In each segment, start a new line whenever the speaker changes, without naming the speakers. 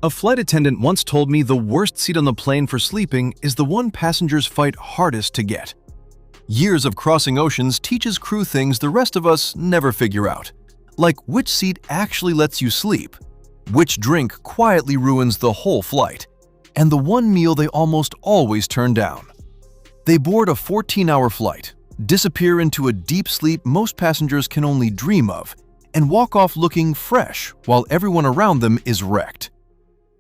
A flight attendant once told me the worst seat on the plane for sleeping is the one passengers fight hardest to get. Years of crossing oceans teaches crew things the rest of us never figure out, like which seat actually lets you sleep, which drink quietly ruins the whole flight, and the one meal they almost always turn down. They board a 14-hour flight, disappear into a deep sleep most passengers can only dream of, and walk off looking fresh while everyone around them is wrecked.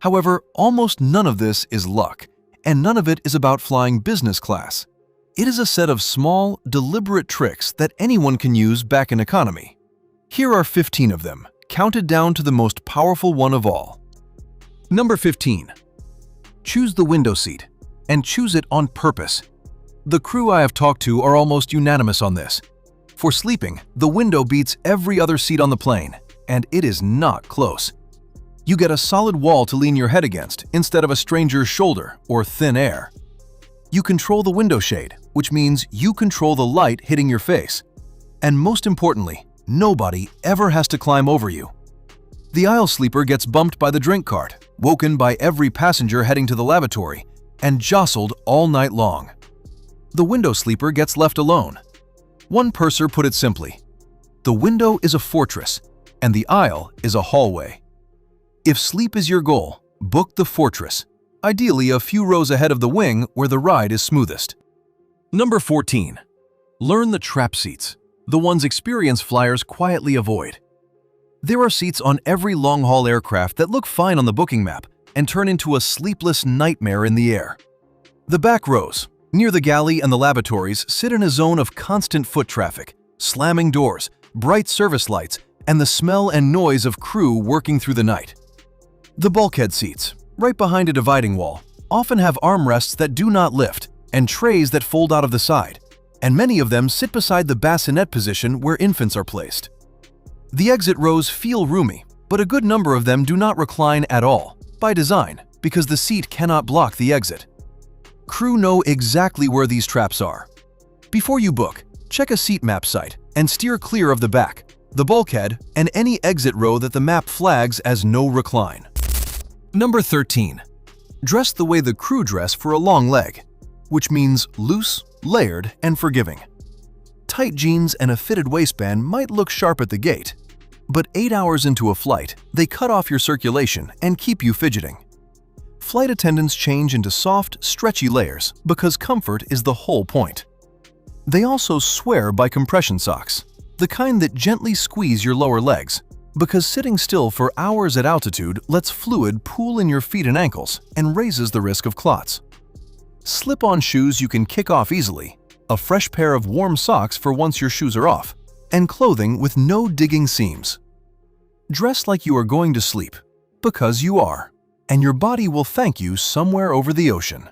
However, almost none of this is luck, and none of it is about flying business class. It is a set of small, deliberate tricks that anyone can use back in economy. Here are 15 of them, counted down to the most powerful one of all. Number 15. Choose the window seat, and choose it on purpose. The crew I have talked to are almost unanimous on this. For sleeping, the window beats every other seat on the plane, and it is not close. You get a solid wall to lean your head against instead of a stranger's shoulder or thin air. You control the window shade, which means you control the light hitting your face. And most importantly, nobody ever has to climb over you. The aisle sleeper gets bumped by the drink cart, woken by every passenger heading to the lavatory, and jostled all night long. The window sleeper gets left alone. One purser put it simply, "The window is a fortress, and the aisle is a hallway." If sleep is your goal, book the fortress, ideally a few rows ahead of the wing where the ride is smoothest. Number 14. Learn the trap seats, the ones experienced flyers quietly avoid. There are seats on every long-haul aircraft that look fine on the booking map and turn into a sleepless nightmare in the air. The back rows, near the galley and the lavatories, sit in a zone of constant foot traffic, slamming doors, bright service lights, and the smell and noise of crew working through the night. The bulkhead seats, right behind a dividing wall, often have armrests that do not lift and trays that fold out of the side, and many of them sit beside the bassinet position where infants are placed. The exit rows feel roomy, but a good number of them do not recline at all, by design, because the seat cannot block the exit. Crew know exactly where these traps are. Before you book, check a seat map site and steer clear of the back, the bulkhead, and any exit row that the map flags as no recline. Number 13. Dress the way the crew dress for a long leg, which means loose, layered, and forgiving. Tight jeans and a fitted waistband might look sharp at the gate, but 8 hours into a flight, they cut off your circulation and keep you fidgeting. Flight attendants change into soft, stretchy layers because comfort is the whole point. They also swear by compression socks, the kind that gently squeeze your lower legs, because sitting still for hours at altitude lets fluid pool in your feet and ankles and raises the risk of clots. Slip-on shoes you can kick off easily, a fresh pair of warm socks for once your shoes are off, and clothing with no digging seams. Dress like you are going to sleep, because you are, and your body will thank you somewhere over the ocean.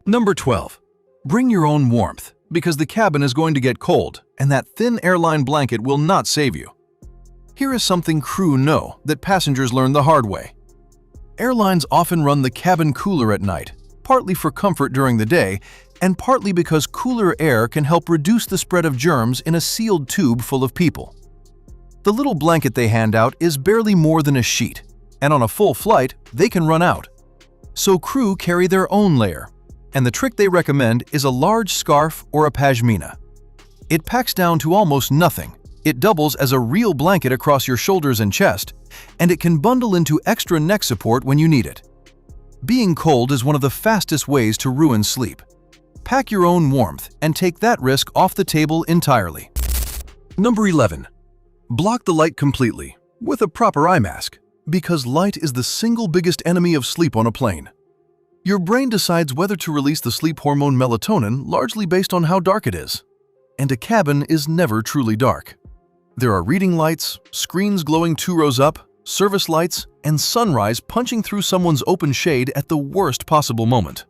Number 12. Bring your own warmth, because the cabin is going to get cold, and that thin airline blanket will not save you. Here is something crew know that passengers learn the hard way. Airlines often run the cabin cooler at night, partly for comfort during the day, and partly because cooler air can help reduce the spread of germs in a sealed tube full of people. The little blanket they hand out is barely more than a sheet, and on a full flight, they can run out. So crew carry their own layer, and the trick they recommend is a large scarf or a pashmina. It packs down to almost nothing. It doubles as a real blanket across your shoulders and chest, and it can bundle into extra neck support when you need it. Being cold is one of the fastest ways to ruin sleep. Pack your own warmth and take that risk off the table entirely. Number 11. Block the light completely, with a proper eye mask, because light is the single biggest enemy of sleep on a plane. Your brain decides whether to release the sleep hormone melatonin largely based on how dark it is. And a cabin is never truly dark. There are reading lights, screens glowing 2 rows up, service lights, and sunrise punching through someone's open shade at the worst possible moment.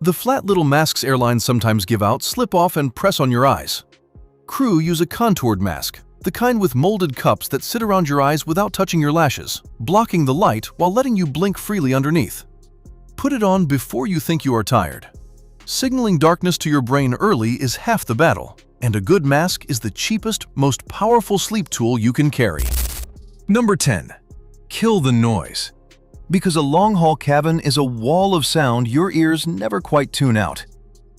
The flat little masks airlines sometimes give out slip off and press on your eyes. Crew use a contoured mask, the kind with molded cups that sit around your eyes without touching your lashes, blocking the light while letting you blink freely underneath. Put it on before you think you are tired. Signaling darkness to your brain early is half the battle, and a good mask is the cheapest, most powerful sleep tool you can carry. Number 10. Kill the noise. Because a long-haul cabin is a wall of sound your ears never quite tune out.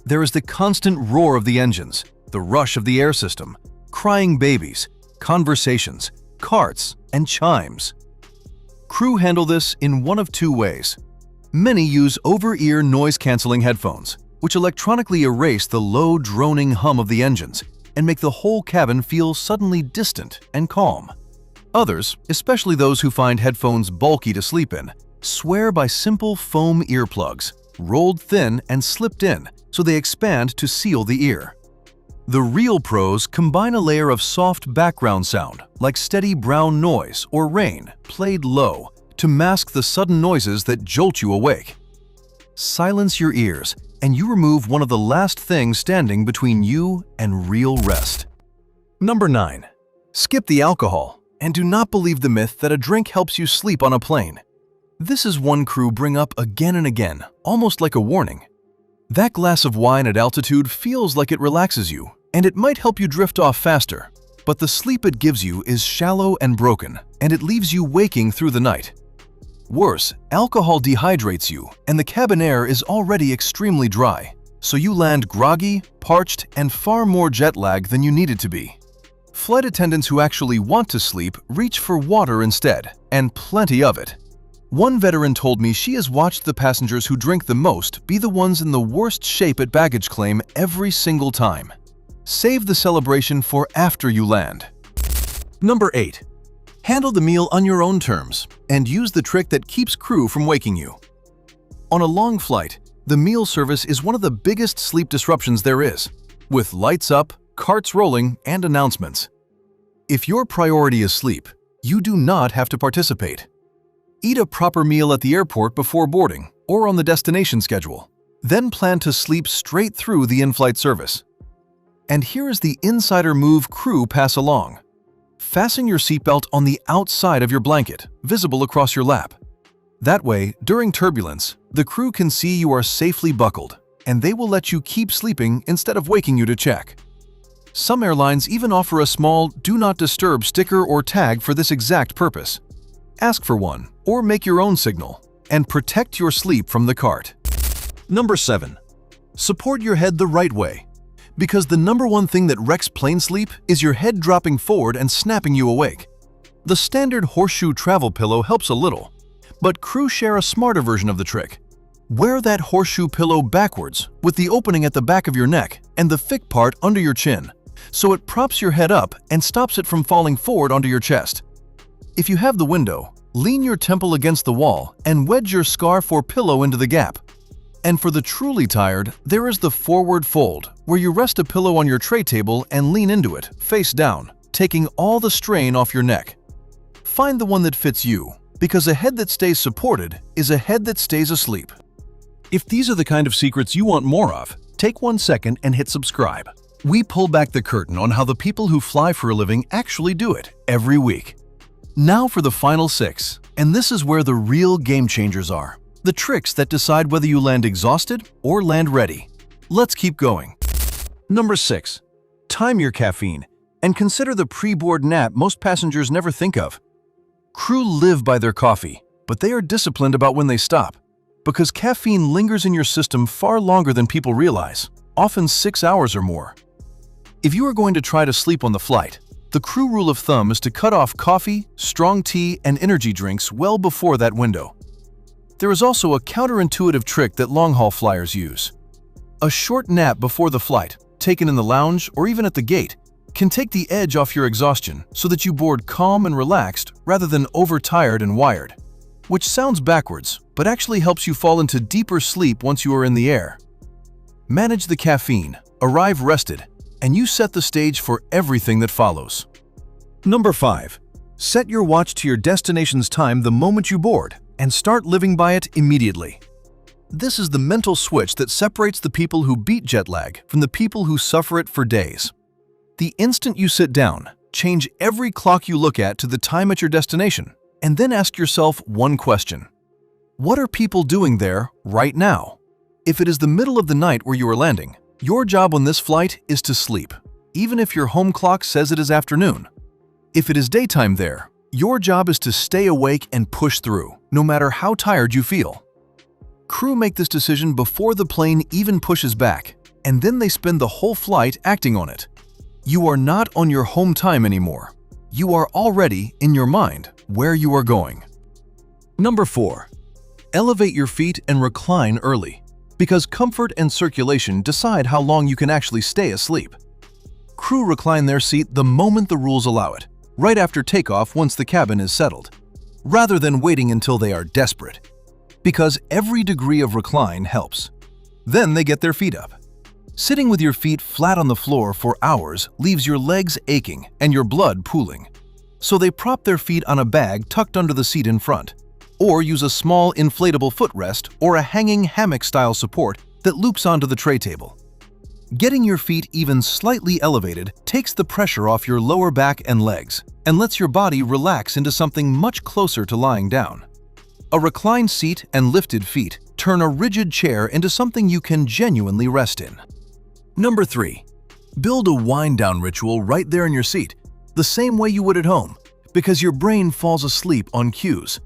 There is the constant roar of the engines, the rush of the air system, crying babies, conversations, carts, and chimes. Crew handle this in one of two ways. Many use over-ear noise-canceling headphones, which electronically erase the low, droning hum of the engines and make the whole cabin feel suddenly distant and calm. Others, especially those who find headphones bulky to sleep in, swear by simple foam earplugs, rolled thin and slipped in so they expand to seal the ear. The real pros combine a layer of soft background sound, like steady brown noise or rain, played low, to mask the sudden noises that jolt you awake. Silence your ears, and you remove one of the last things standing between you and real rest. Number 9. Skip the alcohol, and do not believe the myth that a drink helps you sleep on a plane. This is one crew bring up again and again, almost like a warning. That glass of wine at altitude feels like it relaxes you, and it might help you drift off faster, but the sleep it gives you is shallow and broken, and it leaves you waking through the night. Worse, alcohol dehydrates you, and the cabin air is already extremely dry, so you land groggy, parched, and far more jet lag than you needed to be. Flight attendants who actually want to sleep reach for water instead, and plenty of it. One veteran told me she has watched the passengers who drink the most be the ones in the worst shape at baggage claim every single time. Save the celebration for after you land. Number 8. Handle the meal on your own terms, and use the trick that keeps crew from waking you. On a long flight, the meal service is one of the biggest sleep disruptions there is, with lights up, carts rolling, and announcements. If your priority is sleep, you do not have to participate. Eat a proper meal at the airport before boarding or on the destination schedule. Then plan to sleep straight through the in-flight service. And here is the insider move crew pass along. Fasten your seatbelt on the outside of your blanket, visible across your lap. That way, during turbulence, the crew can see you are safely buckled, and they will let you keep sleeping instead of waking you to check. Some airlines even offer a small "Do Not Disturb" sticker or tag for this exact purpose. Ask for one, or make your own signal, and protect your sleep from the cart. Number 7. Support your head the right way. Because the number one thing that wrecks plane sleep is your head dropping forward and snapping you awake. The standard horseshoe travel pillow helps a little, but crew share a smarter version of the trick. Wear that horseshoe pillow backwards with the opening at the back of your neck and the thick part under your chin, so it props your head up and stops it from falling forward onto your chest. If you have the window, lean your temple against the wall and wedge your scarf or pillow into the gap. And for the truly tired, there is the forward fold, where you rest a pillow on your tray table and lean into it, face down, taking all the strain off your neck. Find the one that fits you, because a head that stays supported is a head that stays asleep. If these are the kind of secrets you want more of, take 1 second and hit subscribe. We pull back the curtain on how the people who fly for a living actually do it every week. Now for the final 6, and this is where the real game changers are. The tricks that decide whether you land exhausted or land ready. Let's keep going. Number 6. Time your caffeine, and consider the pre-board nap most passengers never think of. Crew live by their coffee, but they are disciplined about when they stop, because caffeine lingers in your system far longer than people realize, often 6 hours or more. If you are going to try to sleep on the flight, the crew rule of thumb is to cut off coffee, strong tea, and energy drinks well before that window. There is also a counterintuitive trick that long-haul flyers use. A short nap before the flight, taken in the lounge or even at the gate, can take the edge off your exhaustion so that you board calm and relaxed rather than overtired and wired. Which sounds backwards, but actually helps you fall into deeper sleep once you are in the air. Manage the caffeine, arrive rested, and you set the stage for everything that follows. Number 5. Set your watch to your destination's time the moment you board, and start living by it immediately. This is the mental switch that separates the people who beat jet lag from the people who suffer it for days. The instant you sit down, change every clock you look at to the time at your destination, and then ask yourself one question. What are people doing there right now? If it is the middle of the night where you are landing, your job on this flight is to sleep, even if your home clock says it is afternoon. If it is daytime there, Your job is to stay awake and push through, no matter how tired you feel. Crew make this decision before the plane even pushes back, and then they spend the whole flight acting on it. You are not on your home time anymore. You are already, in your mind, where you are going. Number 4. Elevate your feet and recline early, because comfort and circulation decide how long you can actually stay asleep. Crew recline their seat the moment the rules allow it, right after takeoff once the cabin is settled, rather than waiting until they are desperate, because every degree of recline helps. Then they get their feet up. Sitting with your feet flat on the floor for hours leaves your legs aching and your blood pooling. So they prop their feet on a bag tucked under the seat in front, or use a small inflatable footrest or a hanging hammock-style support that loops onto the tray table. Getting your feet even slightly elevated takes the pressure off your lower back and legs and lets your body relax into something much closer to lying down. A reclined seat and lifted feet turn a rigid chair into something you can genuinely rest in. Number 3. Build a wind-down ritual right there in your seat, the same way you would at home, because your brain falls asleep on cues.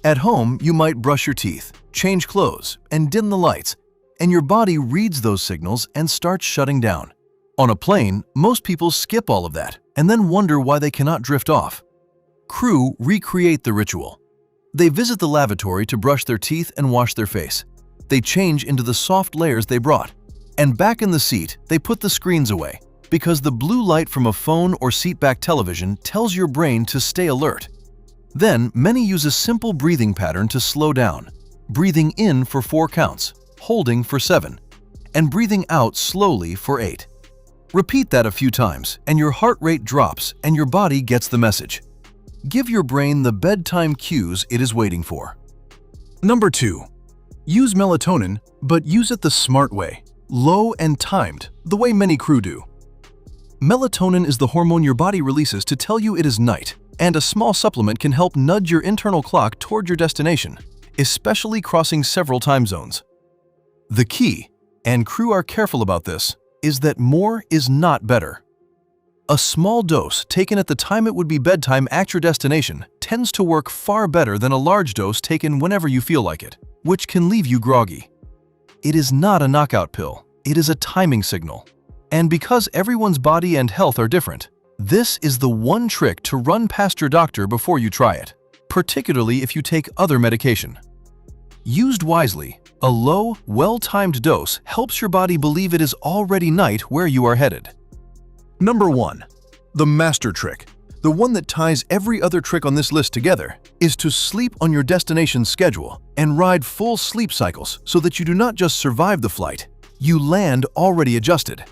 At home, you might brush your teeth, change clothes, and dim the lights, and your body reads those signals and starts shutting down. On a plane, most people skip all of that and then wonder why they cannot drift off. Crew recreate the ritual. They visit the lavatory to brush their teeth and wash their face. They change into the soft layers they brought. And back in the seat, they put the screens away, because the blue light from a phone or seatback television tells your brain to stay alert. Then, many use a simple breathing pattern to slow down, breathing in for 4 counts, holding for 7, and breathing out slowly for 8. Repeat that a few times, and your heart rate drops and your body gets the message. Give your brain the bedtime cues it is waiting for. Number 2. Use melatonin, but use it the smart way, low and timed, the way many crew do. Melatonin is the hormone your body releases to tell you it is night, and a small supplement can help nudge your internal clock toward your destination, especially crossing several time zones. The key, and crew are careful about this, is that more is not better. A small dose taken at the time it would be bedtime at your destination tends to work far better than a large dose taken whenever you feel like it, which can leave you groggy. It is not a knockout pill, it is a timing signal. And because everyone's body and health are different, this is the one trick to run past your doctor before you try it, particularly if you take other medication. Used wisely, a low, well-timed dose helps your body believe it is already night where you are headed. Number 1. The master trick, the one that ties every other trick on this list together, is to sleep on your destination schedule and ride full sleep cycles so that you do not just survive the flight, you land already adjusted.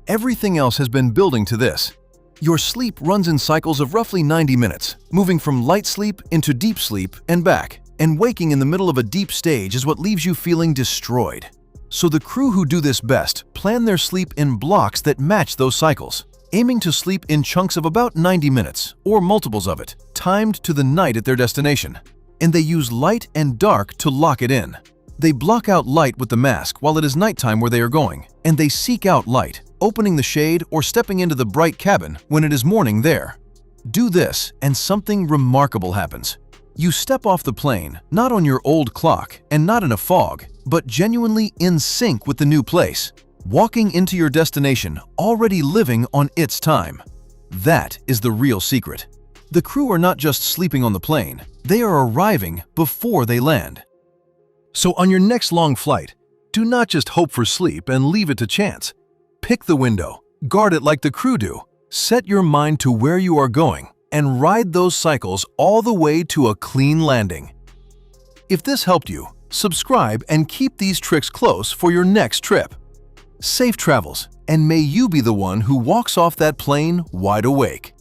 Everything else has been building to this. Your sleep runs in cycles of roughly 90 minutes, moving from light sleep into deep sleep and back, and waking in the middle of a deep stage is what leaves you feeling destroyed. So the crew who do this best plan their sleep in blocks that match those cycles, aiming to sleep in chunks of about 90 minutes, or multiples of it, timed to the night at their destination. And they use light and dark to lock it in. They block out light with the mask while it is nighttime where they are going, and they seek out light, opening the shade or stepping into the bright cabin when it is morning there. Do this, and something remarkable happens. You step off the plane, not on your old clock and not in a fog, but genuinely in sync with the new place, walking into your destination already living on its time. That is the real secret. The crew are not just sleeping on the plane, they are arriving before they land. So on your next long flight, do not just hope for sleep and leave it to chance. Pick the window, guard it like the crew do, set your mind to where you are going, and ride those cycles all the way to a clean landing. If this helped you, subscribe and keep these tricks close for your next trip. Safe travels, and may you be the one who walks off that plane wide awake.